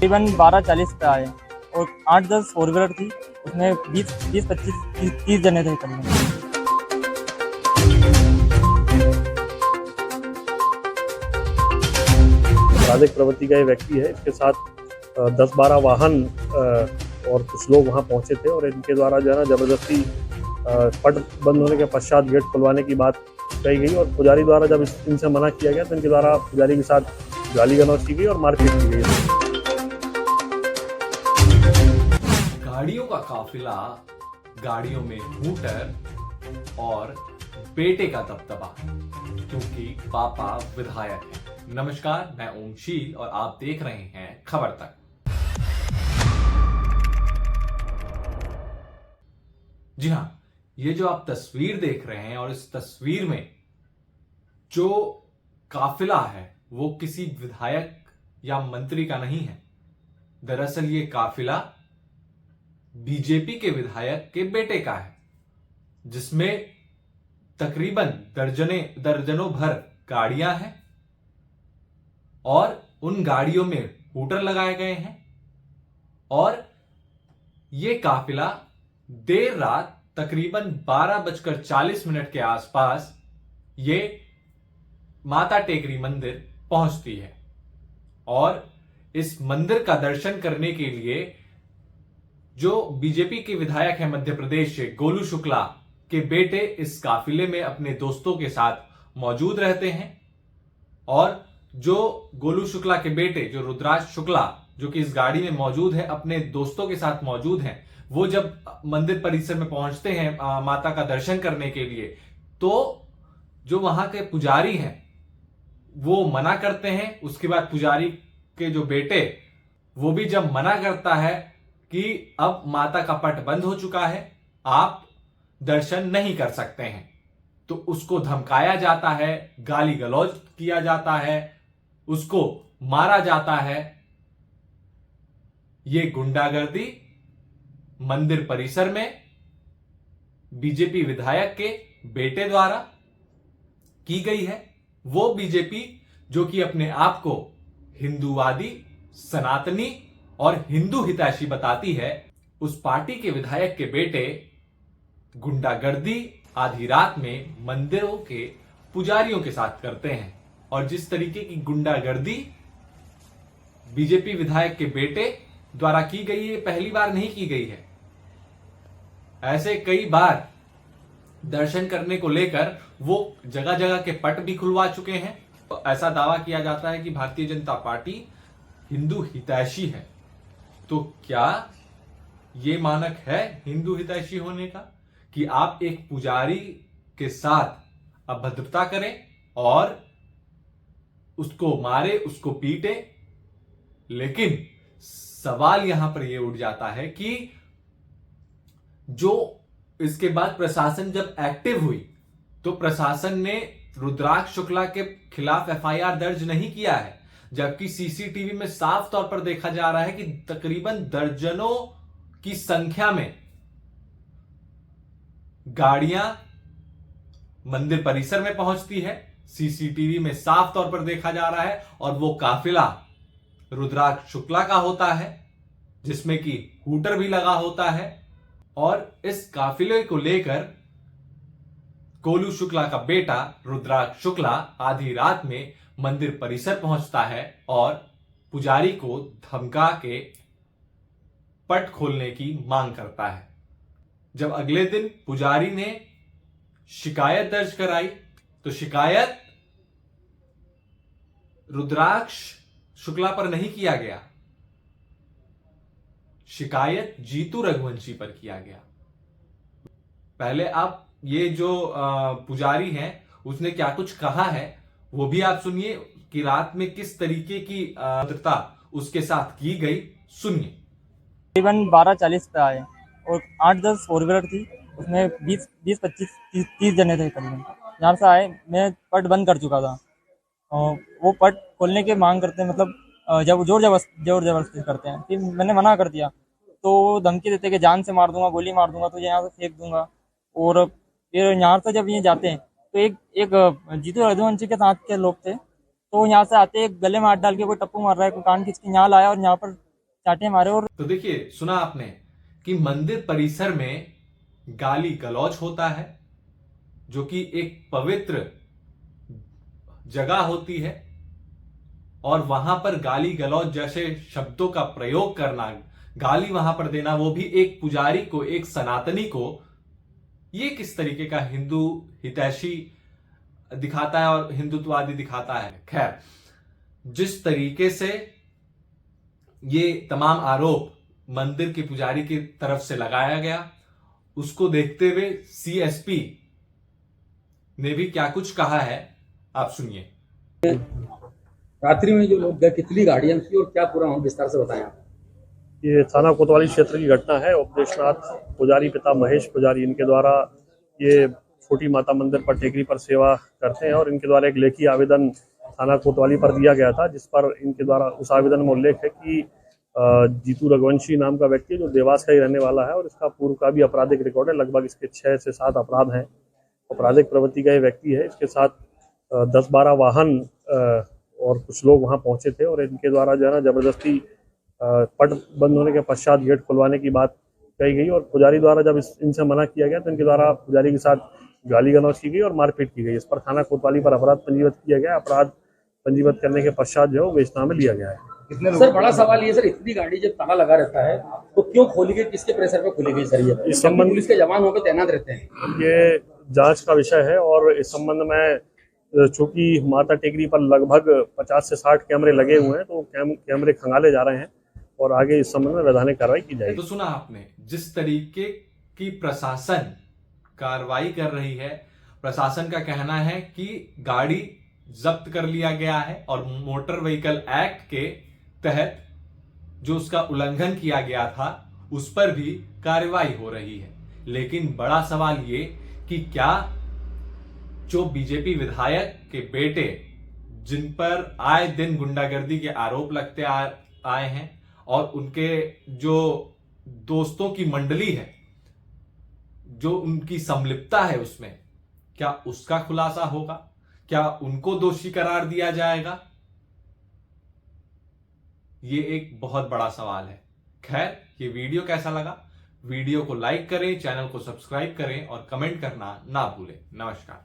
तकरीबन 12:40 पे आए और 8-10 फोर व्हीलर थी, उसमें 20-25-30 जने थे करीबन। आपराधिक प्रवृत्ति का ये व्यक्ति है, इसके साथ 10-12 वाहन और कुछ लोग वहाँ पहुँचे थे और इनके द्वारा जो है ना जबरदस्ती पट बंद होने के पश्चात गेट खुलवाने की बात कही गई और पुजारी द्वारा जब इनसे मना किया गया तो इनके द्वारा पुजारी के साथ गाली गलौज की गई और मारपीट की गई। गाड़ियों का काफिला, गाड़ियों में हूटर और बेटे का दबदबा, क्योंकि पापा विधायक है। नमस्कार, मैं ओमशील और आप देख रहे हैं खबर तक। जी हां, ये जो आप तस्वीर देख रहे हैं और इस तस्वीर में जो काफिला है वो किसी विधायक या मंत्री का नहीं है। दरअसल ये काफिला बीजेपी के विधायक के बेटे का है, जिसमें तकरीबन दर्जनों भर गाड़ियां हैं और उन गाड़ियों में हूटर लगाए गए हैं। और ये काफिला देर रात तकरीबन 12:40 के आसपास ये माता टेकरी मंदिर पहुंचती है और इस मंदिर का दर्शन करने के लिए जो बीजेपी के विधायक है मध्य प्रदेश से गोलू शुक्ला के बेटे इस काफिले में अपने दोस्तों के साथ मौजूद रहते हैं। और जो गोलू शुक्ला के बेटे जो रुद्राक्ष शुक्ला जो कि इस गाड़ी में मौजूद है, अपने दोस्तों के साथ मौजूद हैं, वो जब मंदिर परिसर में पहुंचते हैं माता का दर्शन करने के लिए, तो जो वहां के पुजारी हैं वो मना करते हैं। उसके बाद पुजारी के जो बेटे वो भी जब मना करता है कि अब माता का पट बंद हो चुका है, आप दर्शन नहीं कर सकते हैं, तो उसको धमकाया जाता है, गाली गलौज किया जाता है, उसको मारा जाता है। ये गुंडागर्दी मंदिर परिसर में बीजेपी विधायक के बेटे द्वारा की गई है। वो बीजेपी जो कि अपने आप को हिंदूवादी, सनातनी और हिंदू हितैषी बताती है, उस पार्टी के विधायक के बेटे गुंडागर्दी आधी रात में मंदिरों के पुजारियों के साथ करते हैं। और जिस तरीके की गुंडागर्दी बीजेपी विधायक के बेटे द्वारा की गई है, पहली बार नहीं की गई है। ऐसे कई बार दर्शन करने को लेकर वो जगह जगह के पट भी खुलवा चुके हैं। तो ऐसा दावा किया जाता है कि भारतीय जनता पार्टी हिंदू हितैषी है। तो क्या ये मानक है हिंदू हितैषी होने का कि आप एक पुजारी के साथ अभद्रता करें और उसको मारे, उसको पीटे? लेकिन सवाल यहां पर यह उठ जाता है कि जो इसके बाद प्रशासन जब एक्टिव हुई तो प्रशासन ने रुद्राक्ष शुक्ला के खिलाफ एफआईआर दर्ज नहीं किया है, जबकि सीसीटीवी में साफ तौर पर देखा जा रहा है कि तकरीबन दर्जनों की संख्या में गाड़ियां मंदिर परिसर में पहुंचती है। सीसीटीवी में साफ तौर पर देखा जा रहा है और वो काफिला रुद्राक्ष शुक्ला का होता है, जिसमें कि हूटर भी लगा होता है। और इस काफिले को लेकर गोलू शुक्ला का बेटा रुद्राक्ष शुक्ला आधी रात में मंदिर परिसर पहुंचता है और पुजारी को धमका के पट खोलने की मांग करता है। जब अगले दिन पुजारी ने शिकायत दर्ज कराई तो शिकायत रुद्राक्ष शुक्ला पर नहीं किया गया, शिकायत जीतू रघुवंशी पर किया गया। पहले आप ये जो पुजारी हैं उसने क्या कुछ कहा है वो भी आप सुनिए कि रात में किस तरीके की आर्द्रता उसके साथ की गई। सुनिए। तकरीबन 12:40 पे आए और 8-10 फोर व्हीलर थी, उसमें 20-25-30 जने थे करीबन। यहाँ से आए, मैं पट बंद कर चुका था और वो पट खोलने की मांग करते हैं, मतलब जब जोर जबरदस्ती करते हैं। फिर मैंने मना कर दिया तो धमकी देते कि जान से मार दूंगा, गोली मार दूंगा, तुझे यहाँ से फेंक दूंगा। और फिर यहाँ से जब ये जाते हैं तो एक जीतू रघुवंशी के साथ के लोग थे, तो यहाँ से आते एक गले में हाथ डाल के कोई टप्पू मार रहा है, कोई कान खींच के यहाँ लाया और यहाँ पर चाटे मारे। और तो देखिए, सुना आपने कि मंदिर परिसर में गाली गलौज होता है, जो कि एक पवित्र जगह होती है, और वहां पर गाली गलौज जैसे शब्दों का प्रयोग करना, गाली वहां पर देना, वो भी एक पुजारी को, एक सनातनी को, ये किस तरीके का हिंदू हितैषी दिखाता है और हिंदुत्ववादी दिखाता है। खैर, जिस तरीके से ये तमाम आरोप मंदिर के पुजारी की तरफ से लगाया गया, उसको देखते हुए सीएसपी ने भी क्या कुछ कहा है, आप सुनिए। रात्रि में जो लोग गए, कितनी गाड़ियां थी और क्या पूरा विस्तार से बताएं आप। ये थाना कोतवाली क्षेत्र की घटना है। उपदेशनाथ पुजारी पिता महेश पुजारी, इनके द्वारा ये छोटी माता मंदिर पर टेकरी पर सेवा करते हैं, और इनके द्वारा एक लेखी आवेदन थाना कोतवाली पर दिया गया था, जिस पर इनके द्वारा उस आवेदन में उल्लेख है कि जीतू रघुवंशी नाम का व्यक्ति जो देवास का ही रहने वाला है, और इसका पूर्व का भी आपराधिक रिकॉर्ड है। लगभग इसके 6 से 7 अपराध हैं। आपराधिक प्रवृत्ति का ये व्यक्ति है। इसके साथ 10-12 वाहन और कुछ लोग वहां पहुंचे थे, और इनके द्वारा जो है ना जबरदस्ती पट बंद होने के पश्चात गेट खुलवाने की बात कही गई, और पुजारी द्वारा जब इनसे मना किया गया तो इनके द्वारा पुजारी के साथ गाली गलौज की गई और मारपीट की गई। इस पर थाना कोतवाली पर अपराध पंजीबद्ध किया गया। अपराध पंजीबद्ध करने के पश्चात जो है वेचना में लिया गया है। सर, बड़ा सवाल ये, सर, इतनी गाड़ी जब ताला लगा रहता है तो क्यों खोली गई, किसके प्रेशर पे खोली गई सर? ये इस संबंध पुलिस के जवान वहां पे तैनात रहते हैं। ये जांच का विषय है, और इस संबंध में चूंकि माता टेकरी पर लगभग 50 से 60 कैमरे लगे हुए हैं, तो कैमरे खंगाले जा रहे हैं, और आगे इस संबंध में वैधानिक कार्रवाई की जाएगी। तो सुना आपने, जिस तरीके की प्रशासन कार्रवाई कर रही है, प्रशासन का कहना है कि गाड़ी जब्त कर लिया गया है, और मोटर व्हीकल एक्ट के तहत जो उसका उल्लंघन किया गया था उस पर भी कार्रवाई हो रही है। लेकिन बड़ा सवाल ये कि क्या जो बीजेपी विधायक के बेटे, जिन पर आए दिन गुंडागर्दी के आरोप लगते आए हैं, और उनके जो दोस्तों की मंडली है, जो उनकी संलिप्तता है उसमें, क्या उसका खुलासा होगा? क्या उनको दोषी करार दिया जाएगा? ये एक बहुत बड़ा सवाल है। खैर, ये वीडियो कैसा लगा? वीडियो को लाइक करें, चैनल को सब्सक्राइब करें और कमेंट करना ना भूलें। नमस्कार।